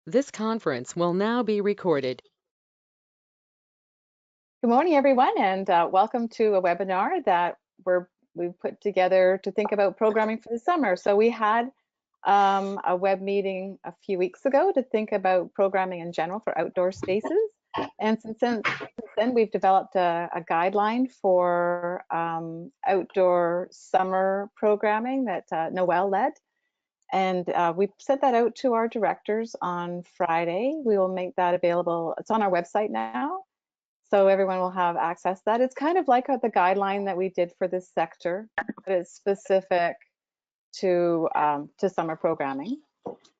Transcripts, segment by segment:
This conference will now be recorded. Good morning, everyone, and welcome to a webinar that we've put together to think about programming for the summer. So we had a web meeting a few weeks ago to think about programming in general for outdoor spaces. And since then we've developed a guideline for outdoor summer programming that Noelle led. And we sent that out to our directors on Friday. We will make that available. It's on our website now, so everyone will have access to that. It's kind of like the guideline that we did for this sector, but it's specific to summer programming.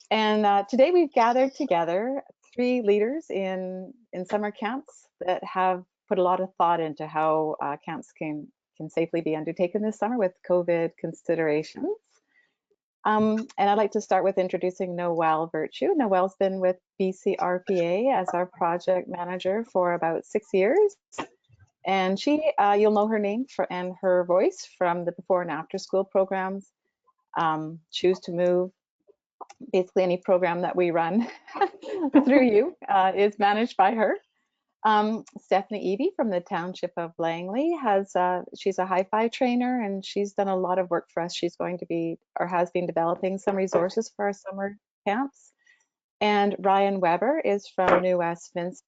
And today we've gathered together 3 leaders in summer camps that have put a lot of thought into how camps can safely be undertaken this summer with COVID considerations. And I'd like to start with introducing Noelle Virtue. Noelle's been with BCRPA as our project manager for about 6 years. And you'll know her name and her voice from the before and after school programs. Choose to Move, basically any program that we run through you is managed by her. Stephanie Eby from the Township of Langley she's a hi-fi trainer, and she's done a lot of work for us. She's going to be, or has been, developing some resources for our summer camps. And Ryan Weber is from New Westminster.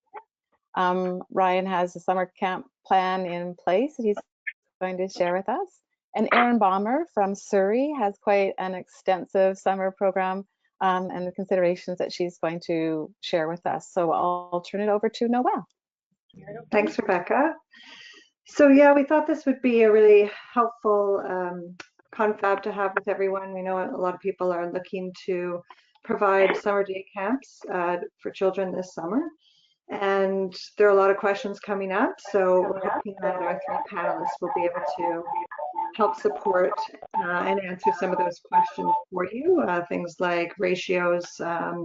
Ryan has a summer camp plan in place that he's going to share with us. And Erin Baumer from Surrey has quite an extensive summer program and the considerations that she's going to share with us. So I'll turn it over to Noelle. Thanks, Rebecca. So yeah, we thought this would be a really helpful confab to have with everyone. We know a lot of people are looking to provide summer day camps for children this summer. And there are a lot of questions coming up. So we're hoping that our 3 panelists will be able to help support and answer some of those questions for you. Things like ratios,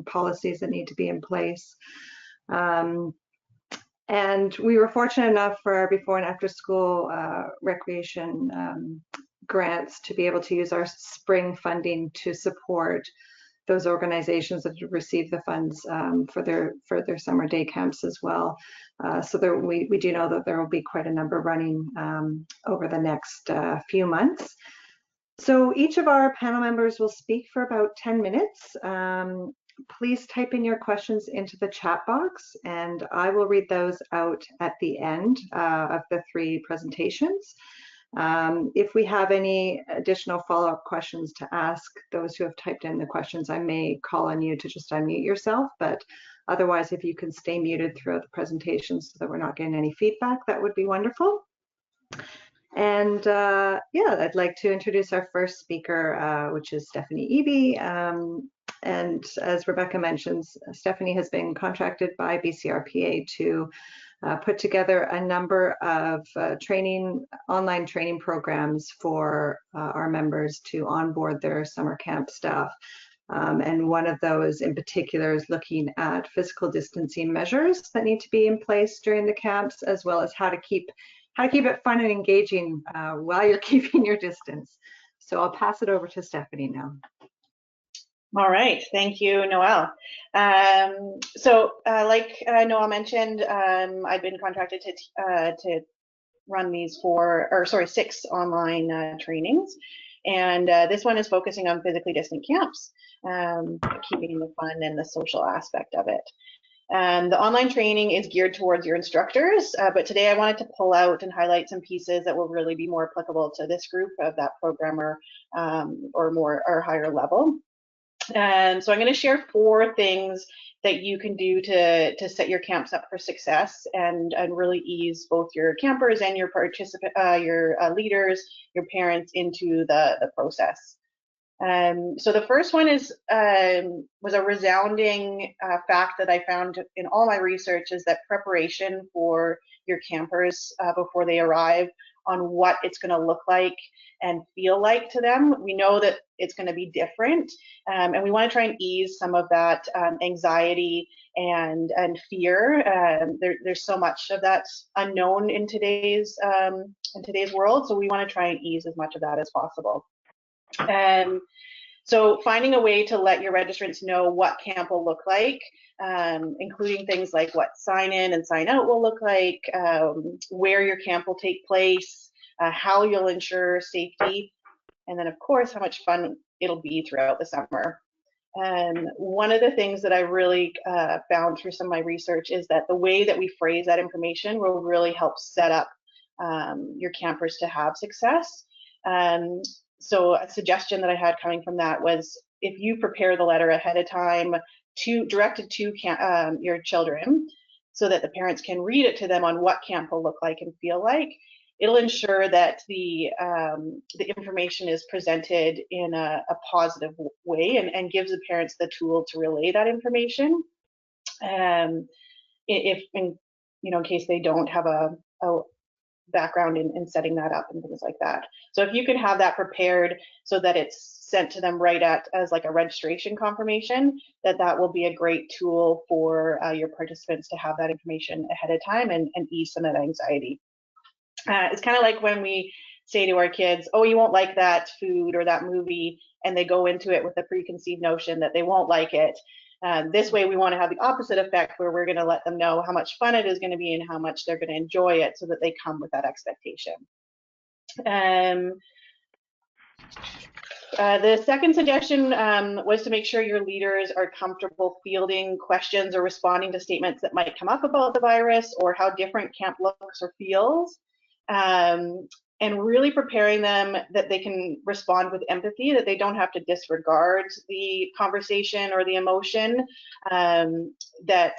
policies that need to be in place. And we were fortunate enough for our before and after school recreation grants to be able to use our spring funding to support those organizations that receive the funds for their summer day camps as well. So we do know that there will be quite a number running over the next few months. So each of our panel members will speak for about 10 minutes. Please type in your questions into the chat box, and I will read those out at the end of the 3 presentations. If we have any additional follow-up questions to ask those who have typed in the questions, I may call on you to just unmute yourself, but otherwise, if you can stay muted throughout the presentation so that we're not getting any feedback, that would be wonderful. And yeah, I'd like to introduce our first speaker, which is Stephanie Eby. And as Rebecca mentions, Stephanie has been contracted by BCRPA to put together a number of online training programs for our members to onboard their summer camp staff. And one of those in particular is looking at physical distancing measures that need to be in place during the camps, as well as how to keep it fun and engaging while you're keeping your distance. So I'll pass it over to Stephanie now. All right, thank you, Noelle. Like Noelle mentioned, I've been contracted to run these 6 online trainings, and this one is focusing on physically distant camps, keeping the fun and the social aspect of it. The online training is geared towards your instructors, but today I wanted to pull out and highlight some pieces that will really be more applicable to this group of that programmer or higher level. And so I'm going to share 4 things that you can do to set your camps up for success and really ease both your campers and your leaders, your parents into the process. So the first one was a resounding fact that I found in all my research, is that preparation for your campers before they arrive on what it's going to look like and feel like to them. We know that it's going to be different, and we want to try and ease some of that anxiety and fear. There's so much of that unknown in today's world, so we want to try and ease as much of that as possible. So finding a way to let your registrants know what camp will look like, including things like what sign in and sign out will look like, where your camp will take place, how you'll ensure safety, and then of course how much fun it'll be throughout the summer. And one of the things that I really found through some of my research is that the way that we phrase that information will really help set up your campers to have success. So a suggestion that I had coming from that was, if you prepare the letter ahead of time directed to your children, so that the parents can read it to them on what camp will look like and feel like, it'll ensure that the information is presented in a positive way and gives the parents the tool to relay that information. If in case they don't have a background in setting that up and things like that. So if you can have that prepared so that it's sent to them right as like a registration confirmation, that will be a great tool for your participants to have that information ahead of time and ease some of that anxiety. It's kind of like when we say to our kids, oh, you won't like that food or that movie, and they go into it with a preconceived notion that they won't like it. This way we want to have the opposite effect, where we're going to let them know how much fun it is going to be and how much they're going to enjoy it, so that they come with that expectation. The second suggestion was to make sure your leaders are comfortable fielding questions or responding to statements that might come up about the virus or how different camp looks or feels. And really preparing them that they can respond with empathy, that they don't have to disregard the conversation or the emotion, that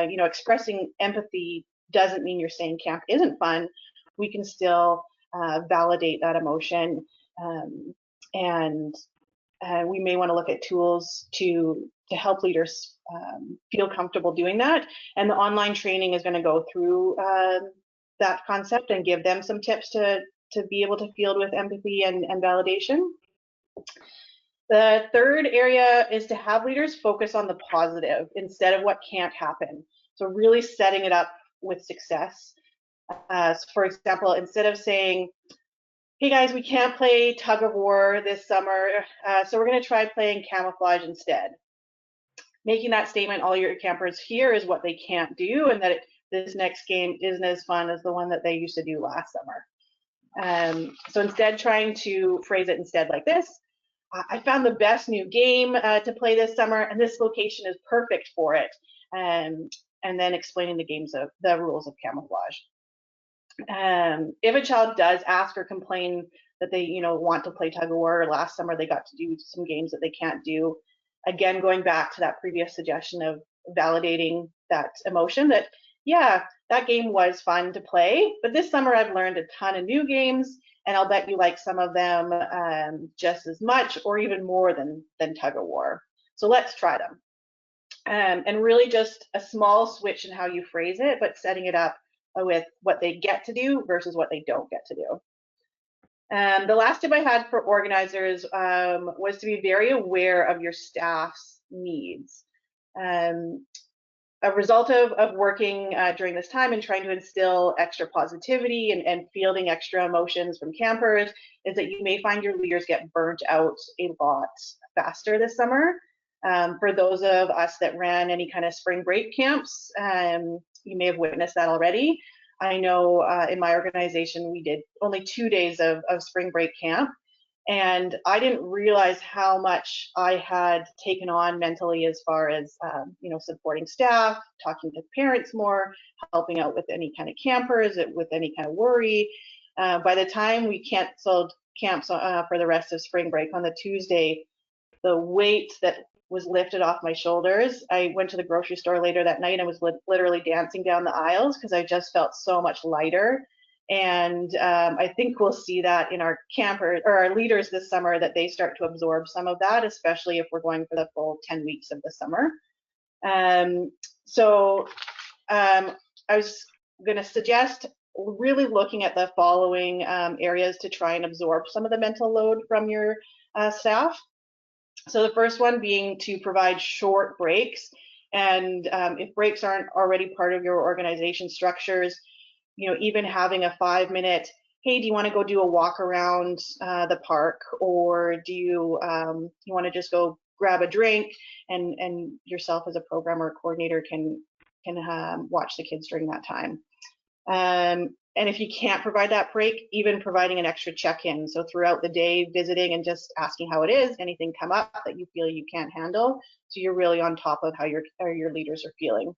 expressing empathy doesn't mean you're saying camp isn't fun. We can still validate that emotion, and we may want to look at tools to help leaders feel comfortable doing that. And the online training is going to go through that concept and give them some tips to be able to field with empathy and validation. The third area is to have leaders focus on the positive instead of what can't happen. So really setting it up with success. So for example, instead of saying, hey guys, we can't play tug of war this summer, so we're going to try playing camouflage instead. Making that statement all your campers hear is what they can't do, and that this next game isn't as fun as the one that they used to do last summer. So instead, trying to phrase it instead like this: I found the best new game to play this summer, and this location is perfect for it. And then explaining the rules of camouflage. If a child does ask or complain that they want to play tug of war, or last summer they got to do some games that they can't do, again, going back to that previous suggestion of validating that emotion, that yeah, that game was fun to play, but this summer I've learned a ton of new games, and I'll bet you like some of them just as much or even more than tug of war. So let's try them. And really just a small switch in how you phrase it, but setting it up with what they get to do versus what they don't get to do. The last tip I had for organizers was to be very aware of your staff's needs. A result of working during this time and trying to instill extra positivity and fielding extra emotions from campers is that you may find your leaders get burnt out a lot faster this summer. For those of us that ran any kind of spring break camps, you may have witnessed that already. I know in my organization, we did only 2 days of spring break camp, and I didn't realize how much I had taken on mentally as far as, supporting staff, talking to parents more, helping out with any kind of campers, with any kind of worry. By the time we canceled camps for the rest of spring break on the Tuesday, the weight that was lifted off my shoulders. I went to the grocery store later that night and was literally dancing down the aisles because I just felt so much lighter. And I think we'll see that in our campers or our leaders this summer, that they start to absorb some of that, especially if we're going for the full 10 weeks of the summer. So I was going to suggest really looking at the following areas to try and absorb some of the mental load from your staff. So the first one being to provide short breaks. And if breaks aren't already part of your organization structures, even having a 5-minute, hey, do you want to go do a walk around the park, or do you you want to just go grab a drink, and yourself as a programmer or coordinator can watch the kids during that time. And if you can't provide that break, even providing an extra check-in. So throughout the day, visiting and just asking how it is, anything come up that you feel you can't handle. So you're really on top of how your leaders are feeling.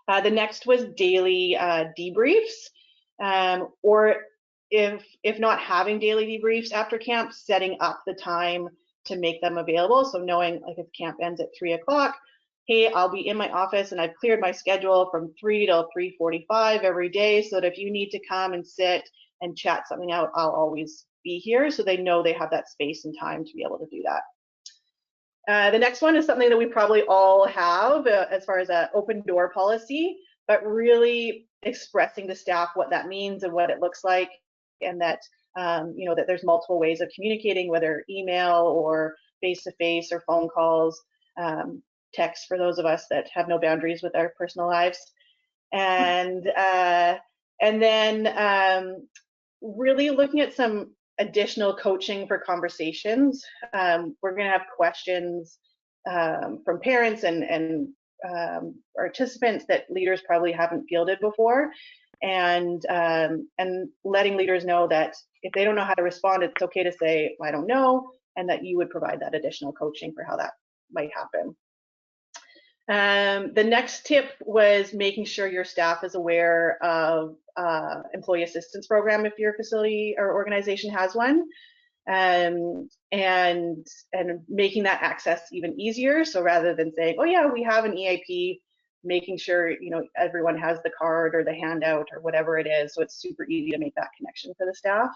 The next was daily debriefs, or if not having daily debriefs after camp, setting up the time to make them available. So knowing, like, if camp ends at 3 o'clock, hey, I'll be in my office and I've cleared my schedule from 3 till 3:45 every day, so that if you need to come and sit and chat something out, I'll always be here. So they know they have that space and time to be able to do that. The next one is something that we probably all have as far as an open door policy, but really expressing to staff what that means and what it looks like, and that you know, that there's multiple ways of communicating, whether email or face-to-face or phone calls, text for those of us that have no boundaries with our personal lives, and then really looking at some additional coaching for conversations. We're going to have questions from parents and participants that leaders probably haven't fielded before, and letting leaders know that if they don't know how to respond, it's okay to say, I don't know, and that you would provide that additional coaching for how that might happen. The next tip was making sure your staff is aware of employee assistance program if your facility or organization has one, and making that access even easier. So rather than saying, oh yeah, we have an EAP, making sure, you know, everyone has the card or the handout or whatever it is, so it's super easy to make that connection for the staff.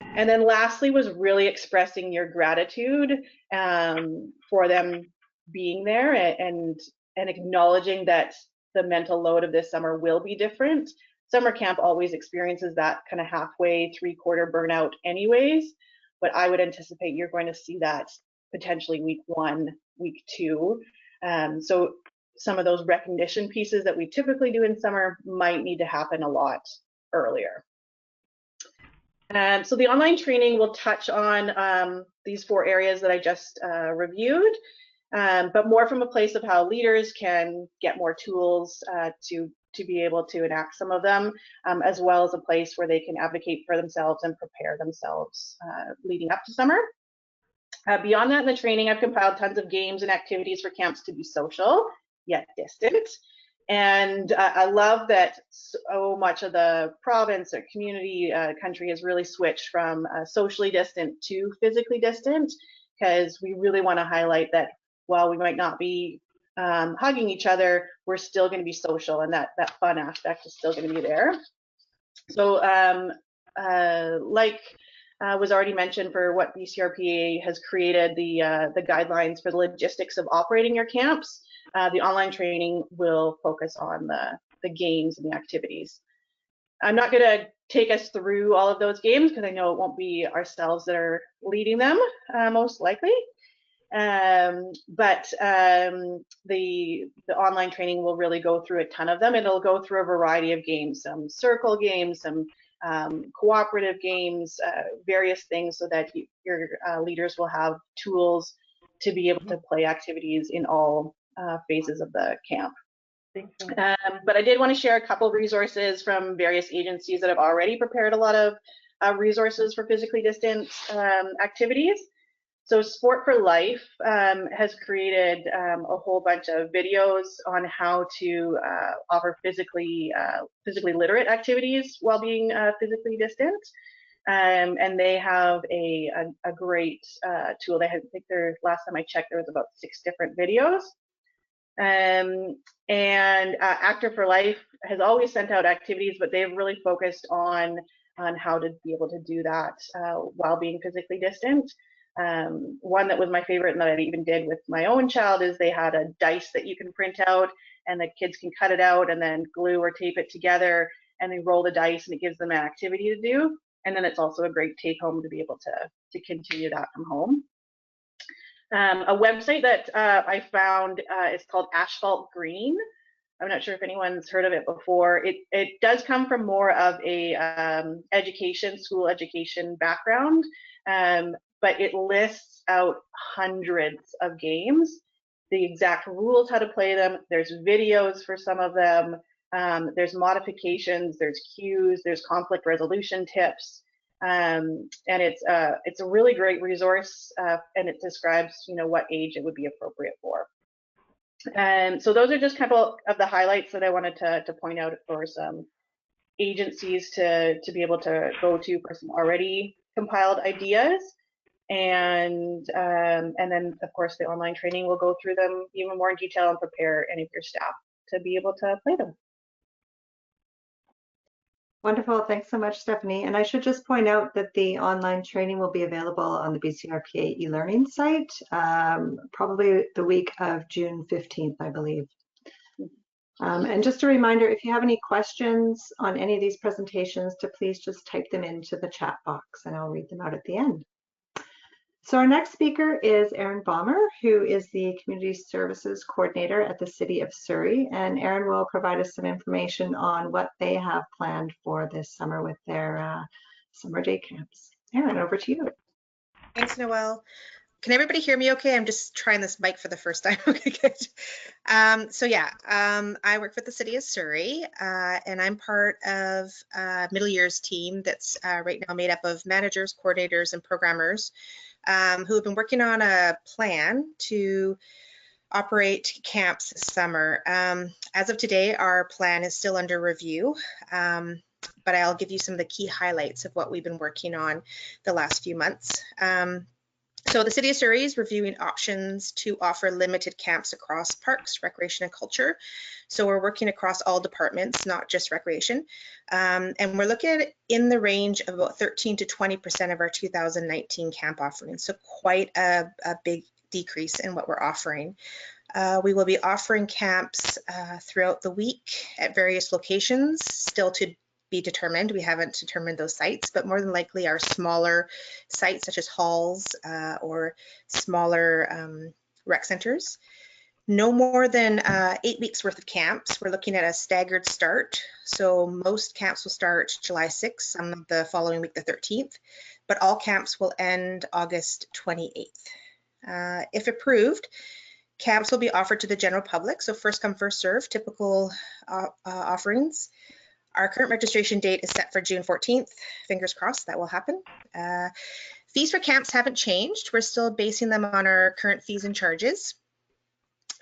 And then lastly was really expressing your gratitude for them being there, and acknowledging that the mental load of this summer will be different. Summer camp always experiences that kind of halfway, three-quarter burnout anyways, but I would anticipate you're going to see that potentially week 1, week 2. So some of those recognition pieces that we typically do in summer might need to happen a lot earlier. So the online training will touch on these 4 areas that I just reviewed, but more from a place of how leaders can get more tools to be able to enact some of them, as well as a place where they can advocate for themselves and prepare themselves leading up to summer. Beyond that, in the training, I've compiled tons of games and activities for camps to be social, yet distant. And I love that so much of the province or community, country has really switched from socially distant to physically distant, because we really want to highlight that while we might not be hugging each other, we're still going to be social, and that fun aspect is still going to be there. So like was already mentioned, for what BCRPA has created, the guidelines for the logistics of operating your camps, the online training will focus on the games and the activities. I'm not going to take us through all of those games because I know it won't be ourselves that are leading them, most likely. But the online training will really go through a ton of them. It'll go through a variety of games, some circle games, some cooperative games, various things, so that your leaders will have tools to be able to play activities in all phases of the camp. But I did want to share a couple of resources from various agencies that have already prepared a lot of resources for physically distant activities. So Sport for Life has created a whole bunch of videos on how to offer physically literate activities while being physically distant. And they have a great tool. I think last time I checked, there was about 6 different videos. And Actor for Life has always sent out activities, but they've really focused on how to be able to do that while being physically distant. One that was my favorite and that I even did with my own child is they had a dice that you can print out, and the kids can cut it out and then glue or tape it together, and they roll the dice, and it gives them an activity to do. And then it's also a great take home to be able to continue that from home. A website that I found is called Asphalt Green. I'm not sure if anyone's heard of it before. It does come from more of a school education background, but it lists out hundreds of games, the exact rules, how to play them. There's videos for some of them. There's modifications, there's cues, there's conflict resolution tips. And it's a really great resource, and it describes, what age it would be appropriate for. So those are just a couple of the highlights that I wanted to point out for some agencies to be able to go to for some already compiled ideas. And then, of course, the online training will go through them even more in detail and prepare any of your staff to be able to play them. Wonderful. Thanks so much, Stephanie. And I should just point out that the online training will be available on the BCRPA e-learning site, probably the week of June 15th, I believe. And just a reminder, if you have any questions on any of these presentations, to please just type them into the chat box and I'll read them out at the end. So our next speaker is Erin Baumer, who is the Community Services Coordinator at the City of Surrey. And Erin will provide us some information on what they have planned for this summer with their summer day camps. Erin, over to you. Thanks, Noelle. Can everybody hear me okay? I'm just trying this mic for the first time. Okay, good. I work with the City of Surrey, and I'm part of a middle years team that's right now made up of managers, coordinators, and programmers who have been working on a plan to operate camps this summer. As of today, our plan is still under review, but I'll give you some of the key highlights of what we've been working on the last few months. So the City of Surrey is reviewing options to offer limited camps across parks, recreation, and culture. So we're working across all departments, not just recreation. And we're looking at it in the range of about 13 to 20% of our 2019 camp offerings. So quite a big decrease in what we're offering. We will be offering camps throughout the week at various locations, still to be determined. We haven't determined those sites, but more than likely our smaller sites such as halls or smaller rec centers. No more than 8 weeks worth of camps. We're looking at a staggered start. So most camps will start July 6th, some the following week, the 13th, but all camps will end August 28th. If approved, camps will be offered to the general public. So first come, first serve, typical offerings. Our current registration date is set for June 14th. Fingers crossed that will happen. Fees for camps haven't changed. We're still basing them on our current fees and charges.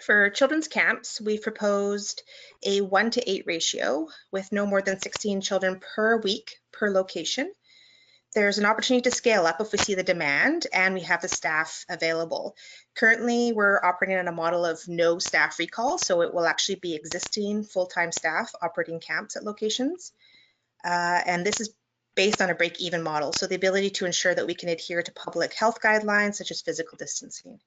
For children's camps, we've proposed a 1:8 ratio with no more than 16 children per week per location. There's an opportunity to scale up if we see the demand and we have the staff available. Currently, we're operating on a model of no staff recall, so it will actually be existing full-time staff operating camps at locations. And this is based on a break-even model, so the ability to ensure that we can adhere to public health guidelines such as physical distancing.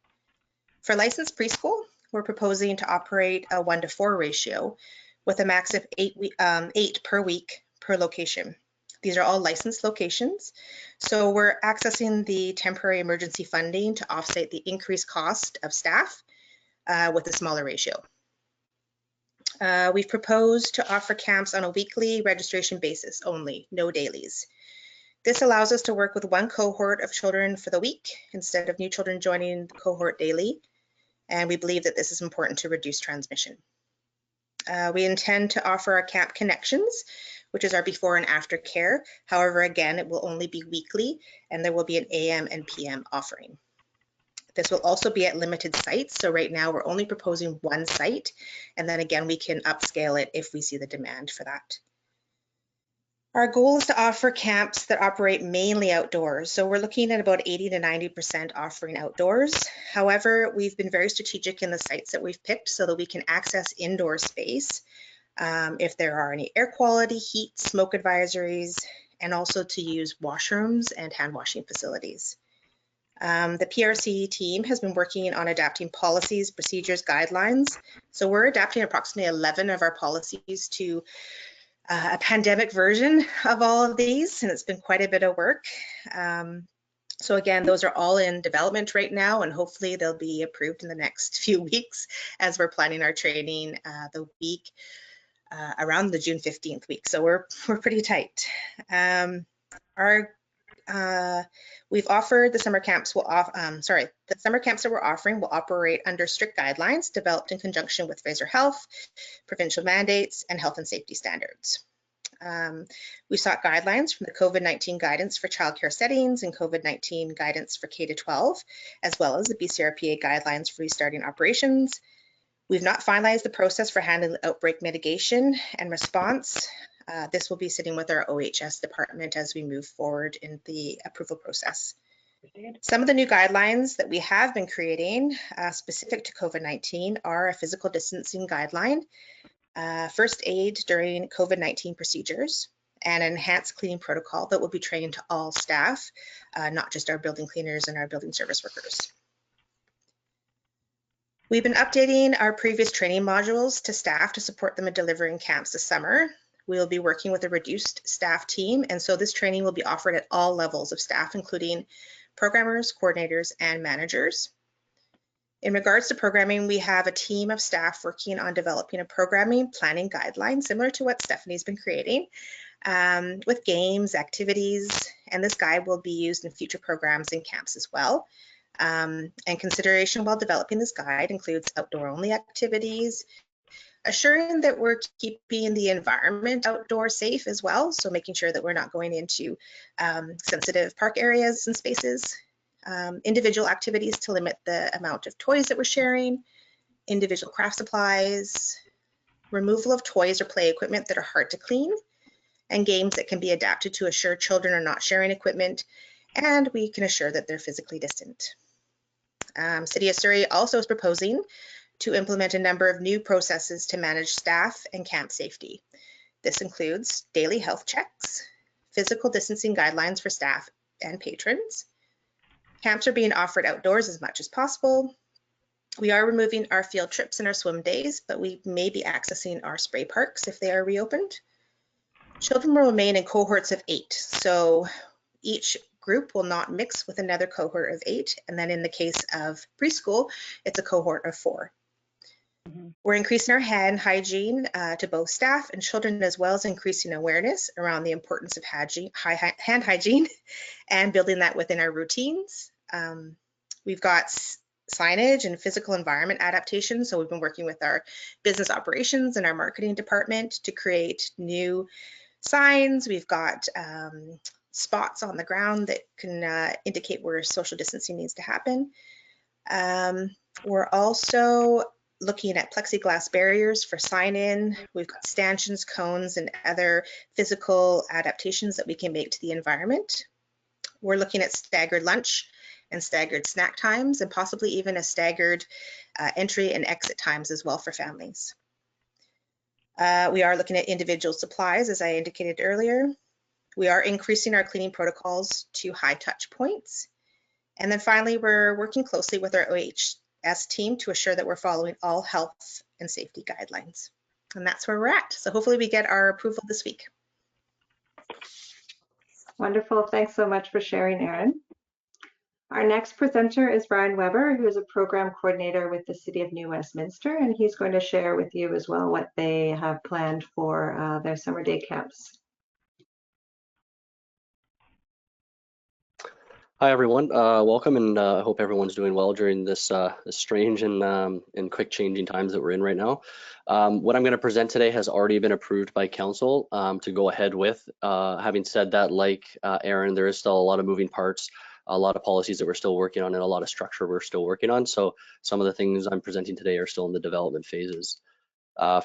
For licensed preschool, we're proposing to operate a 1:4 ratio with a max of 8 per week per location. These are all licensed locations. So we're accessing the temporary emergency funding to offset the increased cost of staff with a smaller ratio. We've proposed to offer camps on a weekly registration basis only, no dailies. This allows us to work with one cohort of children for the week instead of new children joining the cohort daily. And we believe that this is important to reduce transmission. We intend to offer our camp connections, which is our before and after care. However, again, it will only be weekly and there will be an AM and PM offering. This will also be at limited sites. So right now we're only proposing one site. And then again, we can upscale it if we see the demand for that. Our goal is to offer camps that operate mainly outdoors. So we're looking at about 80 to 90% offering outdoors. However, we've been very strategic in the sites that we've picked so that we can access indoor space if there are any air quality, heat, smoke advisories, and also to use washrooms and hand washing facilities. The PRC team has been working on adapting policies, procedures, guidelines. So we're adapting approximately 11 of our policies to a pandemic version of all of these, and it's been quite a bit of work. So again, those are all in development right now, and hopefully they'll be approved in the next few weeks as we're planning our training the week around the June 15th week. So we're pretty tight. We've offered the summer camps the summer camps that we're offering will operate under strict guidelines developed in conjunction with Fraser Health, provincial mandates, and health and safety standards. We sought guidelines from the COVID-19 guidance for childcare settings and COVID-19 guidance for K-12, as well as the BCRPA guidelines for restarting operations. We've not finalized the process for handling outbreak mitigation and response. This will be sitting with our OHS department as we move forward in the approval process. Some of the new guidelines that we have been creating specific to COVID-19 are a physical distancing guideline, first aid during COVID-19 procedures, and an enhanced cleaning protocol that will be trained to all staff, not just our building cleaners and our building service workers. We've been updating our previous training modules to staff to support them in delivering camps this summer. We'll be working with a reduced staff team, and so this training will be offered at all levels of staff, including programmers, coordinators, and managers. In regards to programming, we have a team of staff working on developing a programming planning guideline similar to what Stephanie's been creating, with games, activities, and this guide will be used in future programs and camps as well. And consideration while developing this guide includes outdoor-only activities, assuring that we're keeping the environment outdoor safe as well, so making sure that we're not going into sensitive park areas and spaces, individual activities to limit the amount of toys that we're sharing, individual craft supplies, removal of toys or play equipment that are hard to clean, and games that can be adapted to assure children are not sharing equipment, and we can assure that they're physically distant. City of Surrey also is proposing to implement a number of new processes to manage staff and camp safety. This includes daily health checks, physical distancing guidelines for staff and patrons. Camps are being offered outdoors as much as possible. We are removing our field trips and our swim days, but we may be accessing our spray parks if they are reopened. Children will remain in cohorts of 8, so each group will not mix with another cohort of 8, and then in the case of preschool, it's a cohort of 4. We're increasing our hand hygiene to both staff and children, as well as increasing awareness around the importance of hand hygiene and building that within our routines. We've got signage and physical environment adaptation, so we've been working with our business operations and our marketing department to create new signs. We've got spots on the ground that can indicate where social distancing needs to happen. We're also looking at plexiglass barriers for sign-in. We've got stanchions, cones, and other physical adaptations that we can make to the environment. We're looking at staggered lunch and staggered snack times, and possibly even a staggered entry and exit times as well for families. We are looking at individual supplies, as I indicated earlier. We are increasing our cleaning protocols to high touch points. And then finally, we're working closely with our OHS team to assure that we're following all health and safety guidelines. And that's where we're at. So hopefully we get our approval this week. Wonderful. Thanks so much for sharing, Erin. Our next presenter is Brian Weber, who is a program coordinator with the City of New Westminster, and he's going to share with you as well what they have planned for their summer day camps. Hi everyone, welcome, and I hope everyone's doing well during this strange and quick changing times that we're in right now. What I'm going to present today has already been approved by council to go ahead with. Having said that, like Erin, there is still a lot of moving parts, a lot of policies that we're still working on, and a lot of structure we're still working on. So some of the things I'm presenting today are still in the development phases.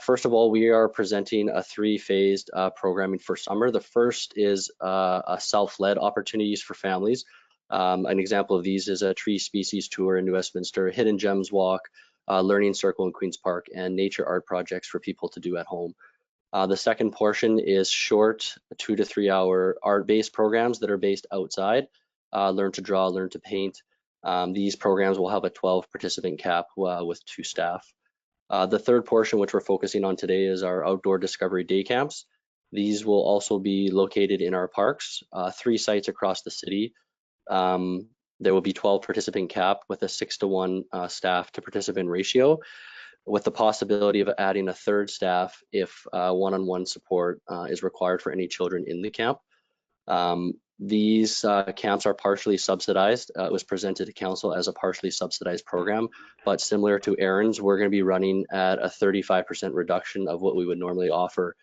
First of all, we are presenting a 3-phased programming for summer. The first is a self-led opportunities for families. An example of these is a tree species tour in New Westminster, hidden gems walk, learning circle in Queen's Park, and nature art projects for people to do at home. The second portion is short 2 to 3 hour art-based programs that are based outside. Learn to draw, learn to paint. These programs will have a 12 participant cap with 2 staff. The third portion, which we're focusing on today, is our outdoor discovery day camps. These will also be located in our parks, 3 sites across the city. There will be 12 participant cap with a 6-to-1 staff to participant ratio, with the possibility of adding a third staff if one-on-one support is required for any children in the camp. These camps are partially subsidized. It was presented to council as a partially subsidized program, but similar to Erin's, we're going to be running at a 35% reduction of what we would normally offer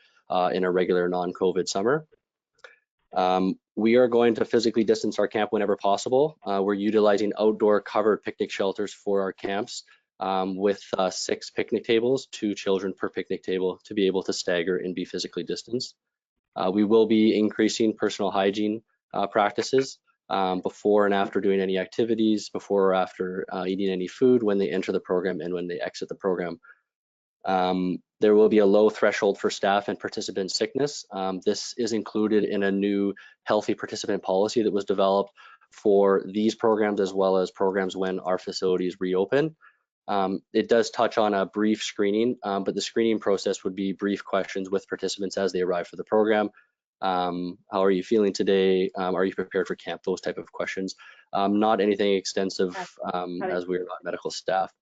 in a regular non-COVID summer. We are going to physically distance our camp whenever possible. We're utilizing outdoor covered picnic shelters for our camps with 6 picnic tables, 2 children per picnic table, to be able to stagger and be physically distanced. We will be increasing personal hygiene practices before and after doing any activities, before or after eating any food, when they enter the program and when they exit the program. There will be a low threshold for staff and participant sickness. This is included in a new healthy participant policy that was developed for these programs as well as programs when our facilities reopen. It does touch on a brief screening, but the screening process would be brief questions with participants as they arrive for the program. How are you feeling today? Are you prepared for camp? Those type of questions. Not anything extensive as we are not medical staff.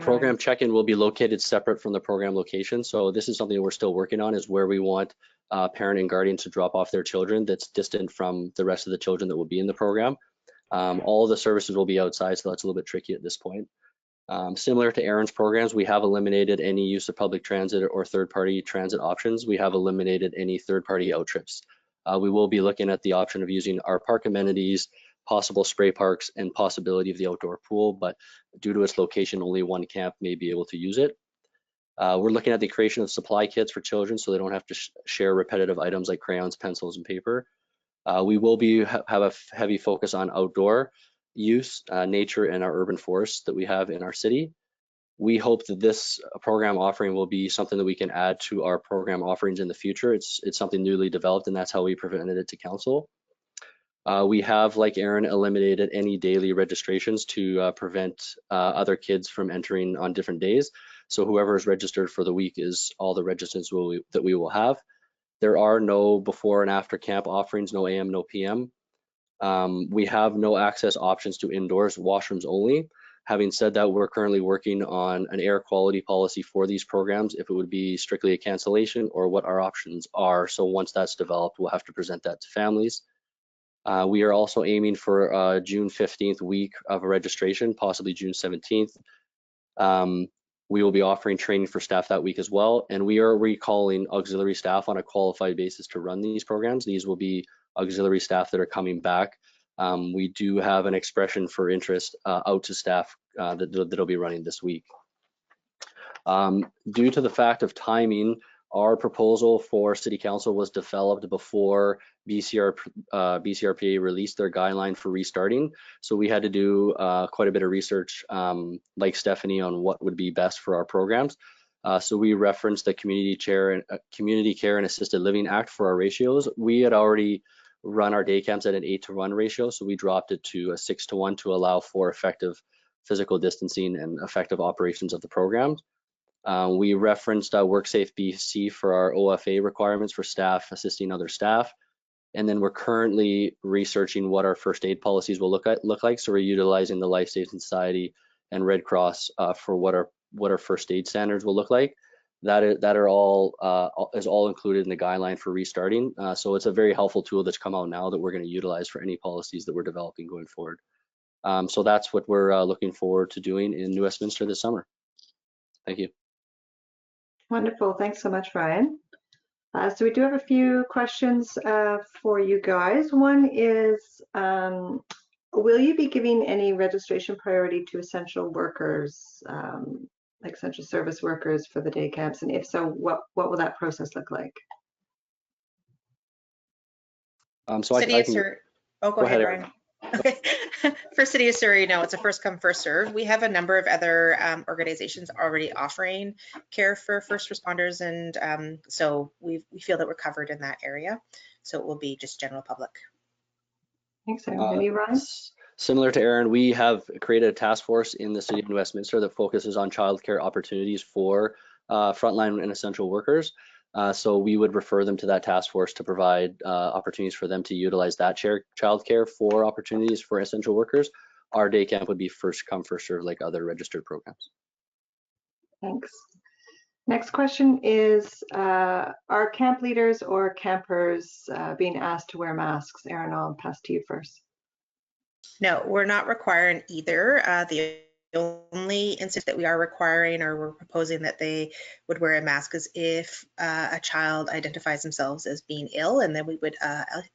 Program check-in will be located separate from the program location. So this is something we're still working on, is where we want parent and guardian to drop off their children that's distant from the rest of the children that will be in the program. All of the services will be outside, so that's a little bit tricky at this point. Similar to Erin's programs, we have eliminated any use of public transit or third-party transit options. We have eliminated any third-party out trips. We will be looking at the option of using our park amenities, possible spray parks, and possibility of the outdoor pool, but due to its location, only one camp may be able to use it. We're looking at the creation of supply kits for children so they don't have to share repetitive items like crayons, pencils, and paper. We will have a heavy focus on outdoor use, nature, and our urban forests that we have in our city. We hope that this program offering will be something that we can add to our program offerings in the future. It's something newly developed, and that's how we presented it to council. We have, like Erin, eliminated any daily registrations to prevent other kids from entering on different days. So whoever is registered for the week is all the registrants that we will have. There are no before and after camp offerings, no AM, no PM. We have no access options to indoors, washrooms only. Having said that, we're currently working on an air quality policy for these programs, if it would be strictly a cancellation or what our options are. So once that's developed, we'll have to present that to families. We are also aiming for June 15th week of registration, possibly June 17th. We will be offering training for staff that week as well, and we are recalling auxiliary staff on a qualified basis to run these programs. These will be auxiliary staff that are coming back. We do have an expression for interest out to staff that'll be running this week. Due to the fact of timing, our proposal for City Council was developed before BCRPA released their guideline for restarting. So we had to do quite a bit of research, like Stephanie, on what would be best for our programs. So we referenced the Community Care and Assisted Living Act for our ratios. We had already run our day camps at an 8-to-1 ratio, so we dropped it to a 6-to-1 to allow for effective physical distancing and effective operations of the programs. We referenced WorkSafe BC for our OFA requirements for staff assisting other staff. And then we're currently researching what our first aid policies will look like. So we're utilizing the Life Saving Society and Red Cross for what our first aid standards will look like. That are all is all included in the guideline for restarting. So it's a very helpful tool that's come out now that we're going to utilize for any policies that we're developing going forward. So that's what we're looking forward to doing in New Westminster this summer. Thank you. Wonderful. Thanks so much, Ryan. So we do have a few questions for you guys. One is, will you be giving any registration priority to essential workers, like essential service workers for the day camps? And if so, what will that process look like? So I can go ahead, Ryan. Okay. For City of Surrey, no, it's a first come, first serve. We have a number of other organizations already offering care for first responders, and so we feel that we're covered in that area. So it will be just general public. Thanks, Erin. You, Ryan? Similar to Erin, we have created a task force in the City of New Westminster that focuses on childcare opportunities for frontline and essential workers. So we would refer them to that task force to provide opportunities for them to utilize that childcare for opportunities for essential workers. Our day camp would be first come, first serve like other registered programs. Thanks. Next question is, are camp leaders or campers being asked to wear masks? Erin, I'll pass to you first. No, we're not requiring either. The only instance that we are requiring or we're proposing that they would wear a mask is if a child identifies themselves as being ill, and then we would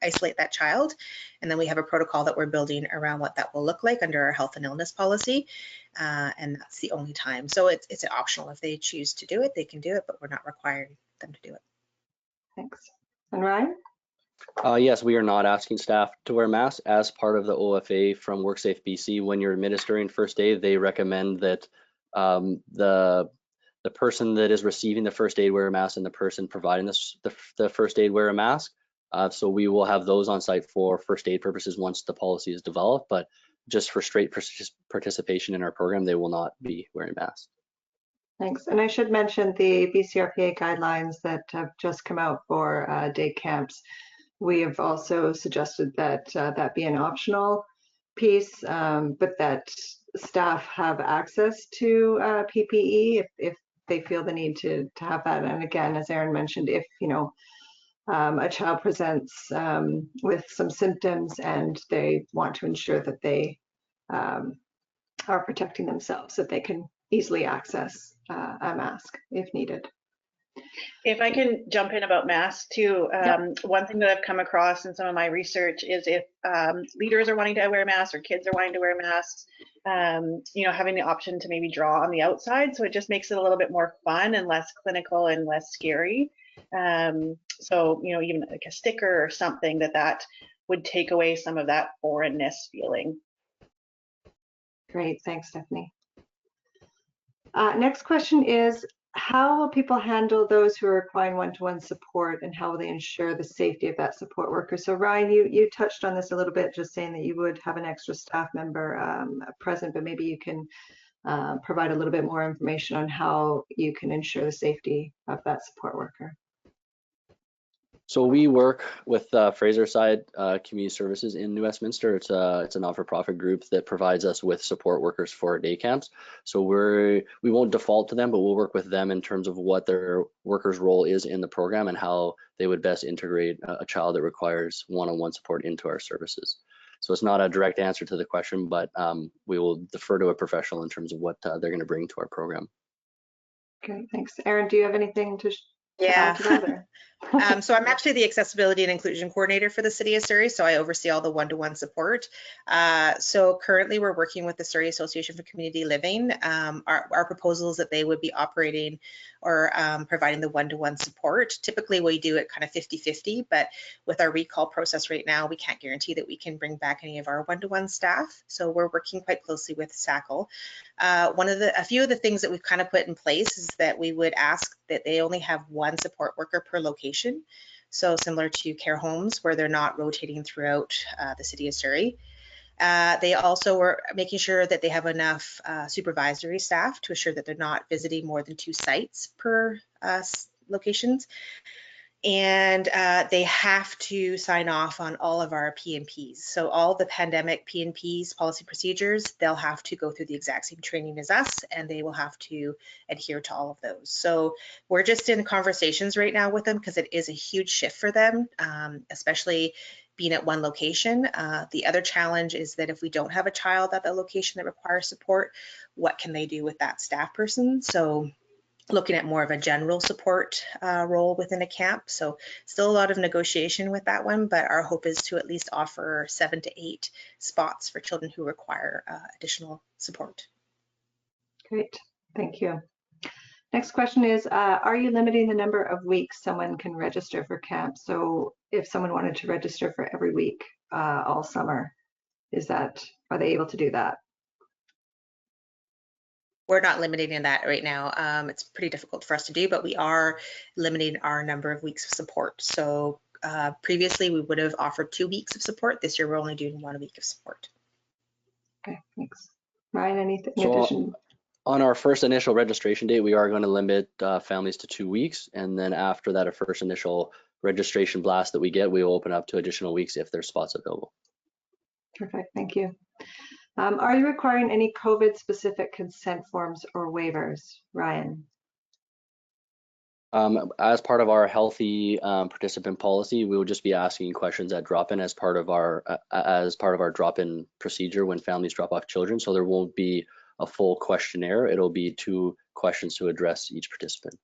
isolate that child. And then we have a protocol that we're building around what that will look like under our health and illness policy. And that's the only time. So it's optional. If they choose to do it, they can do it, but we're not requiring them to do it. Thanks. And Ryan? Yes, we are not asking staff to wear masks. As part of the OFA from WorkSafe BC, when you're administering first aid, they recommend that the person that is receiving the first aid wear a mask and the person providing the first aid wear a mask. So we will have those on site for first aid purposes once the policy is developed, but just for straight participation in our program, they will not be wearing masks. Thanks. And I should mention the BCRPA guidelines that have just come out for day camps. We have also suggested that that be an optional piece, but that staff have access to PPE if they feel the need to have that. And again, as Erin mentioned, if a child presents with some symptoms and they want to ensure that they are protecting themselves, that they can easily access a mask if needed. If I can jump in about masks too, one thing that I've come across in some of my research is if leaders are wanting to wear masks or kids are wanting to wear masks, having the option to maybe draw on the outside, so it just makes it a little bit more fun and less clinical and less scary. So even like a sticker or something that would take away some of that foreignness feeling. Great, thanks, Stephanie. Next question is, how will people handle those who are requiring one-to-one support, and how will they ensure the safety of that support worker? So Ryan, you touched on this a little bit, just saying that you would have an extra staff member present, but maybe you can provide a little bit more information on how you can ensure the safety of that support worker. So we work with Fraserside Community Services in New Westminster. It's a not-for-profit group that provides us with support workers for day camps. So we won't default to them, but we'll work with them in terms of what their workers' role is in the program and how they would best integrate a child that requires one-on-one support into our services. So it's not a direct answer to the question, but we will defer to a professional in terms of what they're going to bring to our program. Okay, thanks. Erin, do you have anything to Yeah. add to that? Or? So I'm actually the accessibility and inclusion coordinator for the city of Surrey, so I oversee all the one-to-one support. So currently we're working with the Surrey Association for Community Living. Our proposal is that they would be operating or providing the one-to-one support. Typically we do it kind of 50-50, but with our recall process right now, we can't guarantee that we can bring back any of our one-to-one staff. So we're working quite closely with SACL. A few of the things that we've kind of put in place is that we would ask that they only have one support worker per location. So similar to care homes where they're not rotating throughout the city of Surrey. They also were making sure that they have enough supervisory staff to assure that they're not visiting more than 2 sites per locations. And they have to sign off on all of our P&Ps. So all the pandemic P&Ps, policy procedures, they'll have to go through the exact same training as us, and they will have to adhere to all of those. So we're just in conversations right now with them because it is a huge shift for them, especially being at one location. The other challenge is that if we don't have a child at the location that requires support, what can they do with that staff person? So looking at more of a general support role within a camp. So still a lot of negotiation with that one, but our hope is to at least offer 7 to 8 spots for children who require additional support. Great, thank you. Next question is, are you limiting the number of weeks someone can register for camp? So if someone wanted to register for every week all summer, are they able to do that? We're not limiting that right now. It's pretty difficult for us to do, but we are limiting our number of weeks of support. So previously we would have offered 2 weeks of support. This year we're only doing 1 week of support. Okay, thanks. Ryan, anything in So addition? On our first initial registration date, we are going to limit families to 2 weeks, and then after that, first initial registration blast that we get, we will open up to additional weeks if there's spots available. Perfect, thank you. Are you requiring any COVID-specific consent forms or waivers, Ryan? As part of our healthy participant policy, we will just be asking questions at drop-in as part of our drop-in procedure when families drop off children. So there won't be a full questionnaire. It'll be 2 questions to address each participant.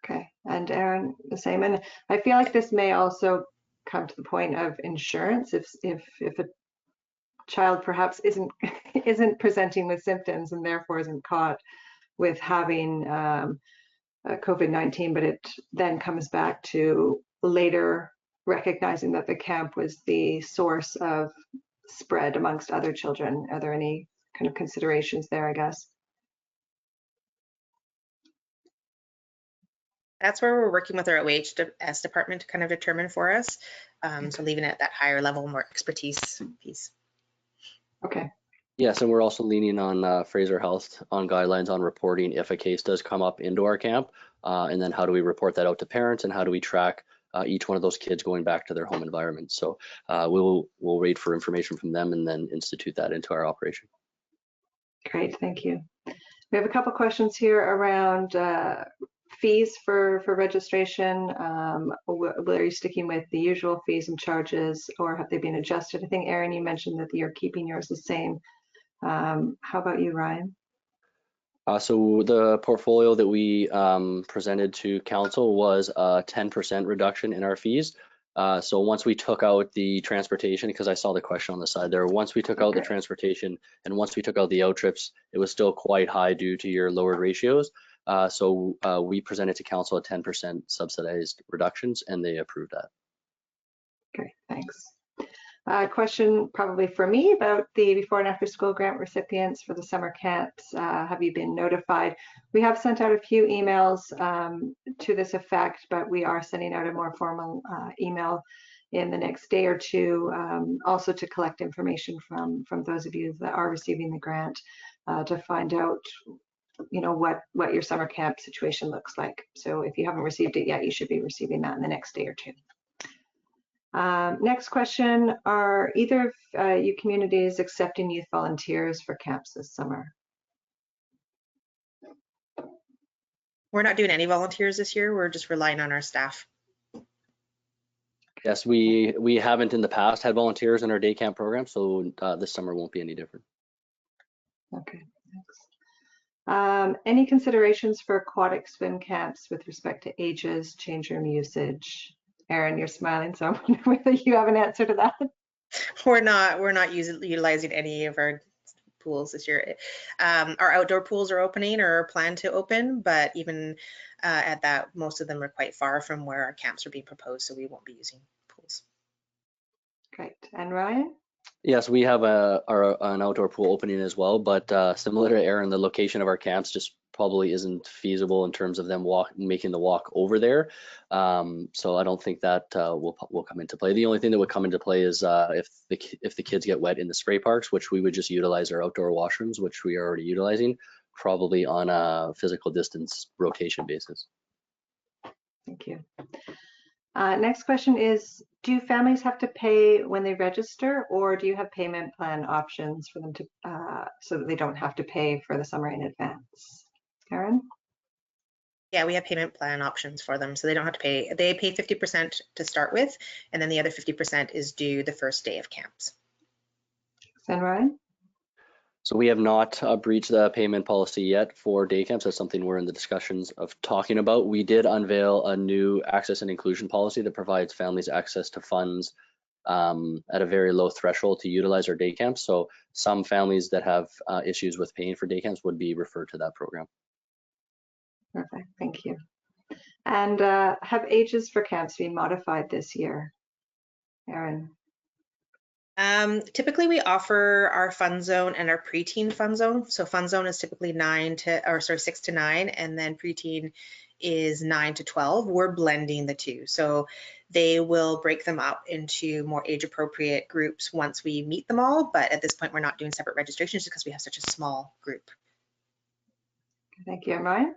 Okay, and Aaron, the same. And I feel like this may also come to the point of insurance. If a child perhaps isn't presenting with symptoms and therefore isn't caught with having COVID-19, but it then comes back to later recognizing that the camp was the source of spread amongst other children. Are there any kind of considerations there, I guess? That's where we're working with our OHS department to kind of determine for us. So leaving it at that higher level, more expertise piece. Okay. Yes, and we're also leaning on Fraser Health on guidelines on reporting if a case does come up into our camp, and then how do we report that out to parents, and how do we track each one of those kids going back to their home environment. So we'll wait for information from them and then institute that into our operation. Great, thank you. We have a couple questions here around fees for registration. Are you sticking with the usual fees and charges, or have they been adjusted? I think, Aaron, you mentioned that you're keeping yours the same. How about you, Ryan? So the portfolio that we presented to council was a 10% reduction in our fees. So once we took out the transportation, because I saw the question on the side there, once we took out the transportation and once we took out the out trips, it was still quite high due to your lowered ratios. So we presented to council a 10% subsidized reductions, and they approved that. Okay, thanks. Question probably for me about the before and after school grant recipients for the summer camps. Have you been notified? We have sent out a few emails to this effect, but we are sending out a more formal email in the next day or two, also to collect information from those of you that are receiving the grant to find out, you know, what your summer camp situation looks like. So if you haven't received it yet, you should be receiving that in the next day or two. Next question, are either of you communities accepting youth volunteers for camps this summer? We're not doing any volunteers this year. We're just relying on our staff. Yes, we haven't in the past had volunteers in our day camp program, so this summer won't be any different. Okay, thanks. Any considerations for aquatic swim camps with respect to ages, change room usage? Aaron, you're smiling, so I wonder whether you have an answer to that. We're not utilizing any of our pools this year. Our outdoor pools are opening or plan to open, but even at that, most of them are quite far from where our camps are being proposed, so we won't be using pools. Great. And Ryan? Yes, we have an outdoor pool opening as well, but similar to Aaron, the location of our camps just probably isn't feasible in terms of them making the walk over there. So I don't think that will come into play. The only thing that would come into play is if the kids get wet in the spray parks, which we would just utilize our outdoor washrooms, which we are already utilizing, probably on a physical distance rotation basis. Thank you. Next question is, do families have to pay when they register, or do you have payment plan options for them to so that they don't have to pay for the summer in advance? Karen? Yeah, we have payment plan options for them, so they don't have to pay. They pay 50% to start with, and then the other 50% is due the first day of camps. And Ryan? So we have not breached the payment policy yet for day camps. That's something we're in the discussions of talking about. We did unveil a new access and inclusion policy that provides families access to funds at a very low threshold to utilize our day camps. So some families that have issues with paying for day camps would be referred to that program. Perfect, thank you. And have ages for camps been modified this year? Aaron? Typically we offer our fun zone and our preteen fun zone. So fun zone is typically 6 to 9, and then preteen is 9 to 12. We're blending the two. So they will break them up into more age appropriate groups once we meet them all. But at this point, we're not doing separate registrations because we have such a small group. Thank you. And Ryan?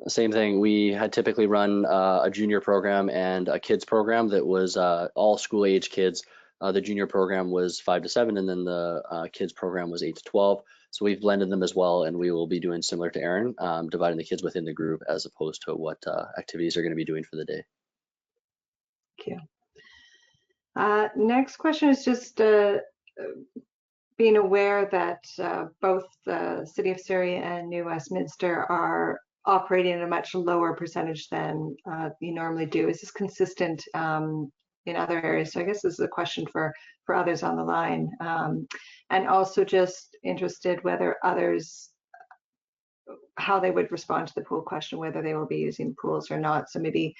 Same thing. We had typically run a junior program and a kids program that was all school age kids. The junior program was 5 to 7, and then the kids program was 8 to 12. So we've blended them as well, and we will be doing similar to Aaron, dividing the kids within the group as opposed to what activities they're going to be doing for the day. Thank you. Next question is just being aware that both the City of Surrey and New Westminster are operating at a much lower percentage than you normally do. Is this consistent in other areas? So I guess this is a question for others on the line. And also just interested whether others, how they would respond to the pool question, whether they will be using pools or not. So maybe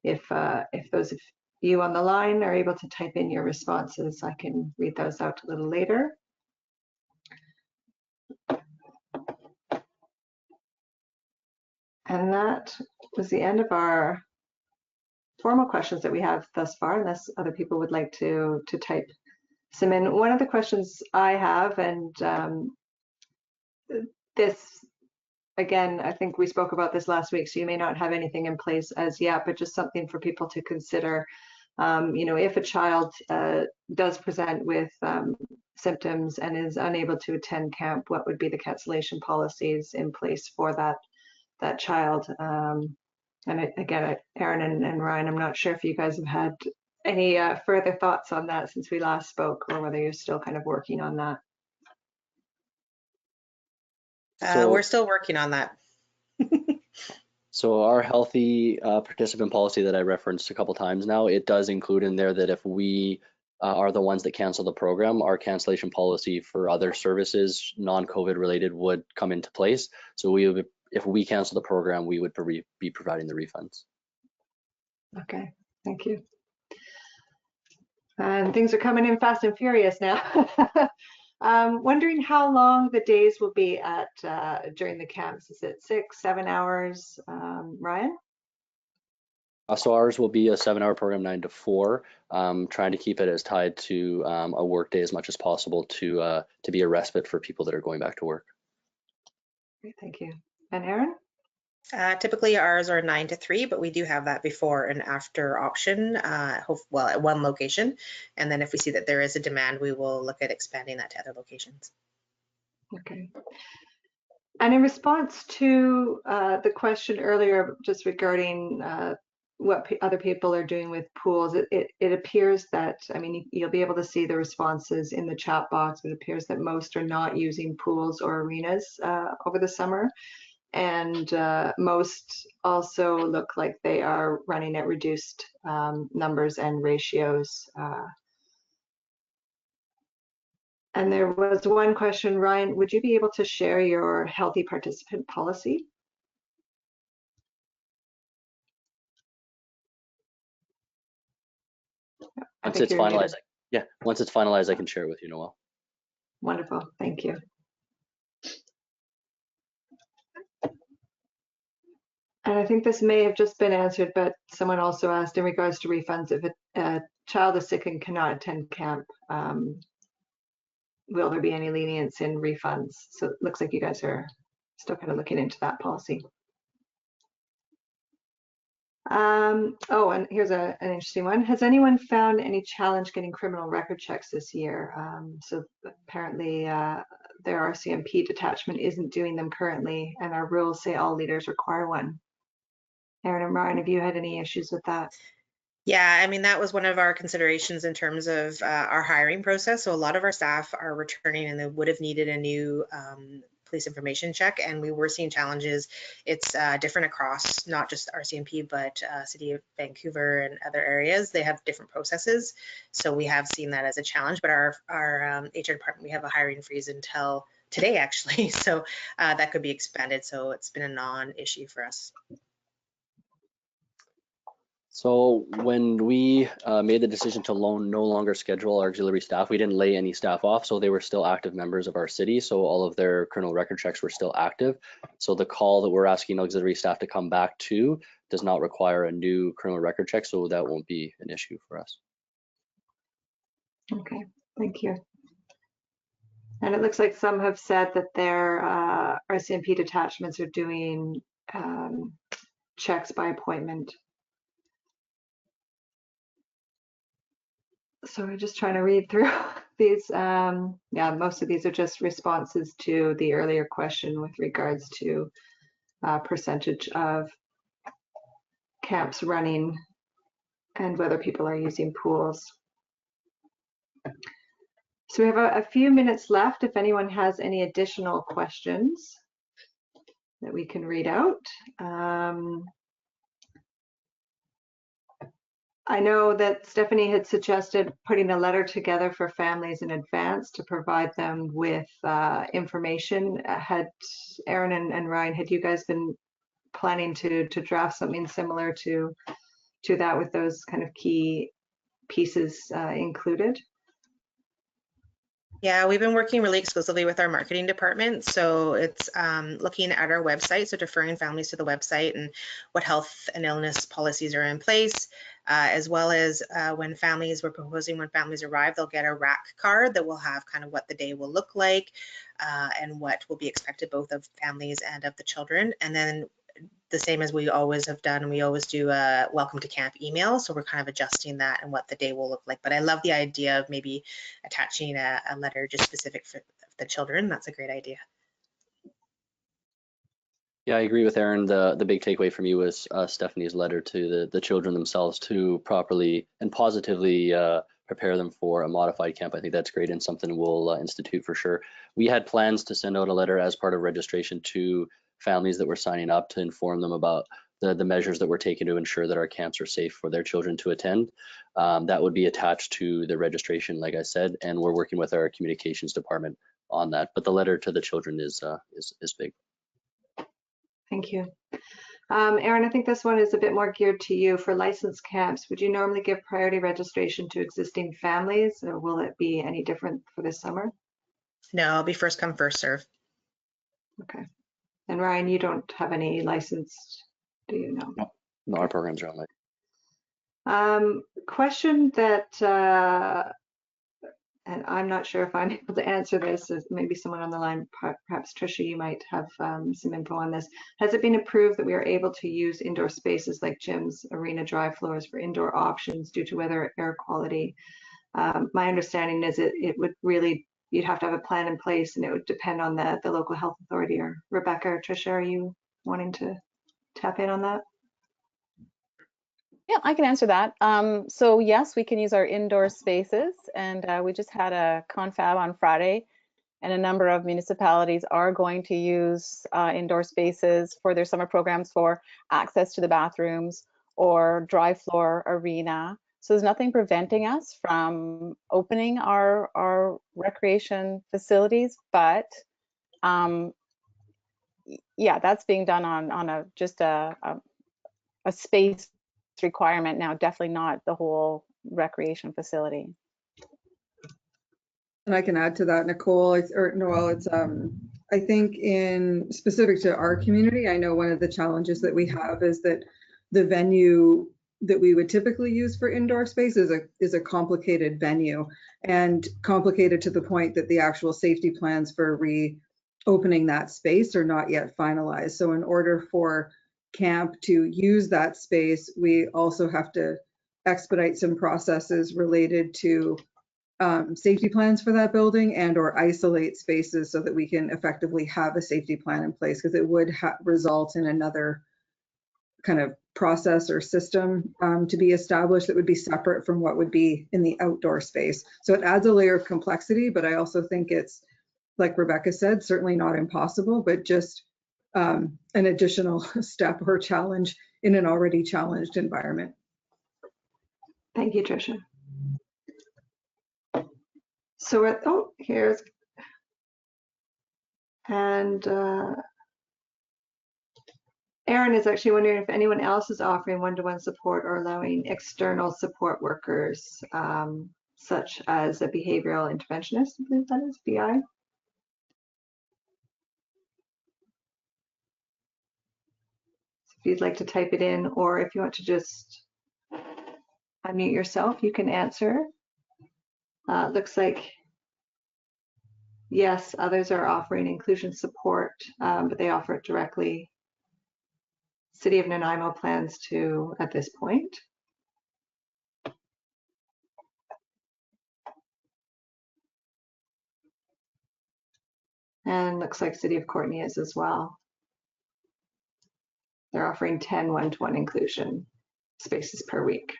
if those of you on the line are able to type in your responses, I can read those out a little later. And that was the end of our formal questions that we have thus far, unless other people would like to type some in. One of the questions I have, and this, again, I think we spoke about this last week, so you may not have anything in place as yet, but just something for people to consider. You know, if a child does present with symptoms and is unable to attend camp, what would be the cancellation policies in place for that child? And again, Aaron and Ryan, I'm not sure if you guys have had any further thoughts on that since we last spoke, or whether you're still kind of working on that. We're still working on that. So our healthy participant policy that I referenced a couple times now, it does include in there that if we are the ones that cancel the program, our cancellation policy for other services, non-COVID related, would come into place. So we would, if we cancel the program, we would be providing the refunds. Okay, thank you. And things are coming in fast and furious now. Wondering how long the days will be at during the camps. Is it 6, 7 hours? Ryan? So ours will be a 7-hour program, 9 to 4, trying to keep it as tied to a work day as much as possible to be a respite for people that are going back to work. Great, thank you. And Aaron? Typically ours are 9 to 3, but we do have that before and after option, well, at one location. And then if we see that there is a demand, we will look at expanding that to other locations. Okay. And in response to the question earlier, just regarding what other people are doing with pools, it appears that, I mean, you'll be able to see the responses in the chat box. It appears that most are not using pools or arenas over the summer. And most also look like they are running at reduced numbers and ratios. And there was one question, Ryan, would you be able to share your healthy participant policy? Once it's finalized, yeah, once it's finalized, I can share it with you, Noel. Wonderful, thank you. And I think this may have just been answered, but someone also asked in regards to refunds, if a child is sick and cannot attend camp, will there be any lenience in refunds? So it looks like you guys are still kind of looking into that policy. Oh, and here's an interesting one. Has anyone found any challenge getting criminal record checks this year? So apparently their RCMP detachment isn't doing them currently, and our rules say all leaders require one. Aaron and Ryan, have you had any issues with that? Yeah, I mean, that was one of our considerations in terms of our hiring process. So a lot of our staff are returning and they would have needed a new police information check, and we were seeing challenges. It's different across not just RCMP, but City of Vancouver and other areas. They have different processes. So we have seen that as a challenge, but our HR department, we have a hiring freeze until today, actually. So that could be expanded. So it's been a non-issue for us. So when we made the decision to no longer schedule our auxiliary staff, we didn't lay any staff off, so they were still active members of our city, so all of their criminal record checks were still active. So the call that we're asking auxiliary staff to come back to does not require a new criminal record check, so that won't be an issue for us. Okay, thank you. And it looks like some have said that their RCMP detachments are doing checks by appointment. So we're just trying to read through these. Yeah, most of these are just responses to the earlier question with regards to percentage of camps running and whether people are using pools. So we have a few minutes left if anyone has any additional questions that we can read out. I know that Stephanie had suggested putting a letter together for families in advance to provide them with information. Had Aaron and Ryan, had you guys been planning to draft something similar to that with those kind of key pieces included? Yeah, we've been working really exclusively with our marketing department. So it's looking at our website, so deferring families to the website and what health and illness policies are in place, as well as when families arrive, they'll get a rack card that will have kind of what the day will look like and what will be expected both of families and of the children. And then the same as we always have done, we always do a welcome to camp email. So we're kind of adjusting that and what the day will look like. But I love the idea of maybe attaching a letter just specific for the children. That's a great idea. Yeah, I agree with Aaron. The big takeaway for me was Stephanie's letter to the children themselves to properly and positively prepare them for a modified camp. I think that's great and something we'll institute for sure. We had plans to send out a letter as part of registration to families that were signing up to inform them about the measures that we're taking to ensure that our camps are safe for their children to attend. That would be attached to the registration, like I said, and we're working with our communications department on that. But the letter to the children is big. Thank you. Aaron, I think this one is a bit more geared to you. For licensed camps, would you normally give priority registration to existing families, or will it be any different for this summer? No, it'll be first come, first serve. Okay. And Ryan, you don't have any licensed, do you know? No, our programs are online. Question that, and I'm not sure if I'm able to answer this, is maybe someone on the line, perhaps Tricia, you might have some info on this. Has it been approved that we are able to use indoor spaces like gyms, arena dry floors for indoor options due to weather air quality? My understanding is it would really, you'd have to have a plan in place and it would depend on the local health authority. Or Rebecca or Tricia, are you wanting to tap in on that? Yeah, I can answer that. So yes, we can use our indoor spaces, and we just had a confab on Friday, and a number of municipalities are going to use indoor spaces for their summer programs for access to the bathrooms or dry floor arena. So there's nothing preventing us from opening our recreation facilities, but yeah, that's being done on just a space requirement now, definitely not the whole recreation facility. And I can add to that, Nicole, or Noel, it's I think in specific to our community, I know one of the challenges that we have is that the venue that we would typically use for indoor space is a complicated venue, and complicated to the point that the actual safety plans for reopening that space are not yet finalized. So in order for camp to use that space, we also have to expedite some processes related to safety plans for that building and or isolate spaces so that we can effectively have a safety plan in place, because it would result in another kind of process or system to be established that would be separate from what would be in the outdoor space. So it adds a layer of complexity, but I also think it's, like Rebecca said, certainly not impossible, but just an additional step or challenge in an already challenged environment. Thank you, Tricia. So we're, oh, here's, and Aaron is actually wondering if anyone else is offering one-to-one support or allowing external support workers, such as a behavioral interventionist, I believe that is, BI. If you'd like to type it in, or if you want to just unmute yourself, you can answer. Looks like Yes, others are offering inclusion support, but they offer it directly. City of Nanaimo plans to at this point. And looks like City of Courtenay is as well. They're offering 10 one-to-one inclusion spaces per week.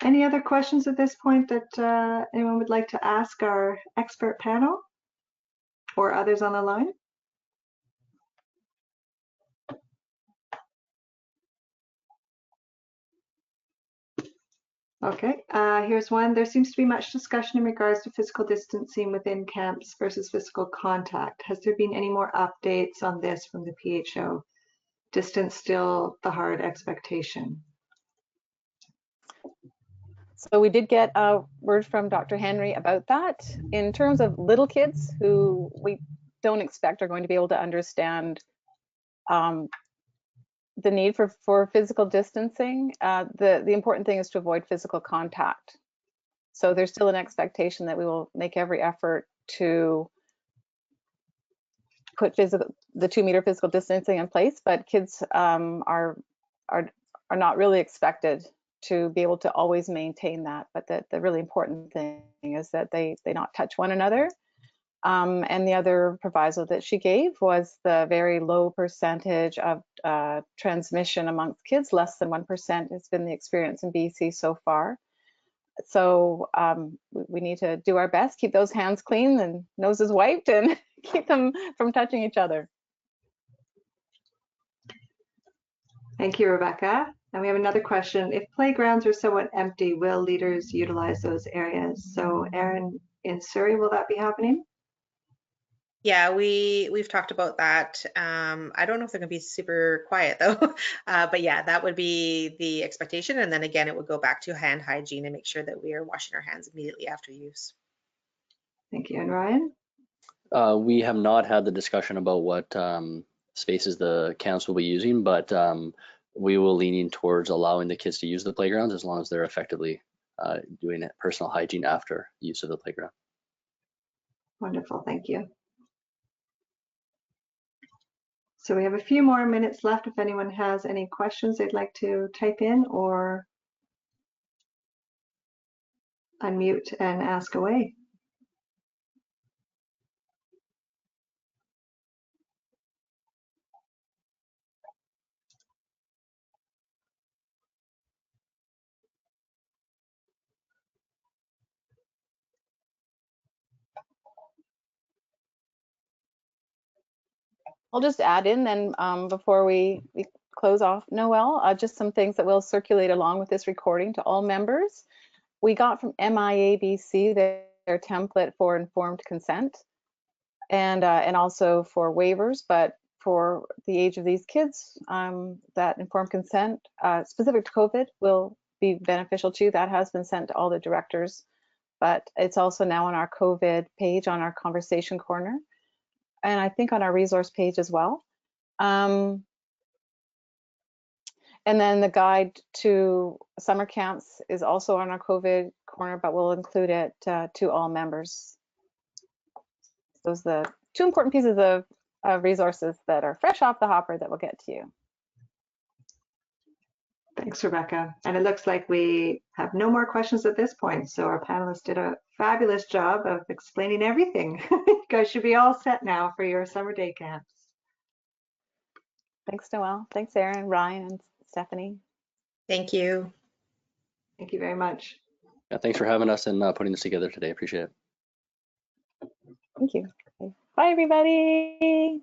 Any other questions at this point that anyone would like to ask our expert panel or others on the line? Okay, here's one. There seems to be much discussion in regards to physical distancing within camps versus physical contact. Has there been any more updates on this from the PHO? Distance still the hard expectation? So we did get a word from Dr. Henry about that. In terms of little kids who we don't expect are going to be able to understand the need for physical distancing, the important thing is to avoid physical contact. So there's still an expectation that we will make every effort to put the 2 meter physical distancing in place, but kids are not really expected to be able to always maintain that. But the really important thing is that they not touch one another. And the other proviso that she gave was the very low percentage of transmission amongst kids. Less than 1% has been the experience in BC so far. So we need to do our best, keep those hands clean and noses wiped, and keep them from touching each other. Thank you, Rebecca. And we have another question. If playgrounds are somewhat empty, will leaders utilize those areas? So Erin, in Surrey, will that be happening? Yeah, we've talked about that. I don't know if they're gonna be super quiet though, but yeah, that would be the expectation. And then again, it would go back to hand hygiene and make sure that we are washing our hands immediately after use. Thank you. And Ryan? We have not had the discussion about what spaces the camps will be using, but we will leaning towards allowing the kids to use the playgrounds as long as they're effectively doing personal hygiene after use of the playground. Wonderful, thank you. So we have a few more minutes left if anyone has any questions they'd like to type in or unmute and ask away. I'll just add in then before we close off, Noelle, just some things that will circulate along with this recording to all members. We got from MIABC their template for informed consent and also for waivers, but for the age of these kids, that informed consent specific to COVID will be beneficial too. That has been sent to all the directors, but it's also now on our COVID page on our conversation corner, and I think on our resource page as well. And then the guide to summer camps is also on our COVID corner, but we'll include it to all members. Those are the 2 important pieces of resources that are fresh off the hopper that we'll get to you. Thanks, Rebecca. And it looks like we have no more questions at this point. So our panelists did a fabulous job of explaining everything. You guys should be all set now for your summer day camps. Thanks, Noelle. Thanks, Erin, Ryan, and Stephanie. Thank you. Thank you very much. Yeah, thanks for having us and putting this together today. Appreciate it. Thank you. Bye, everybody.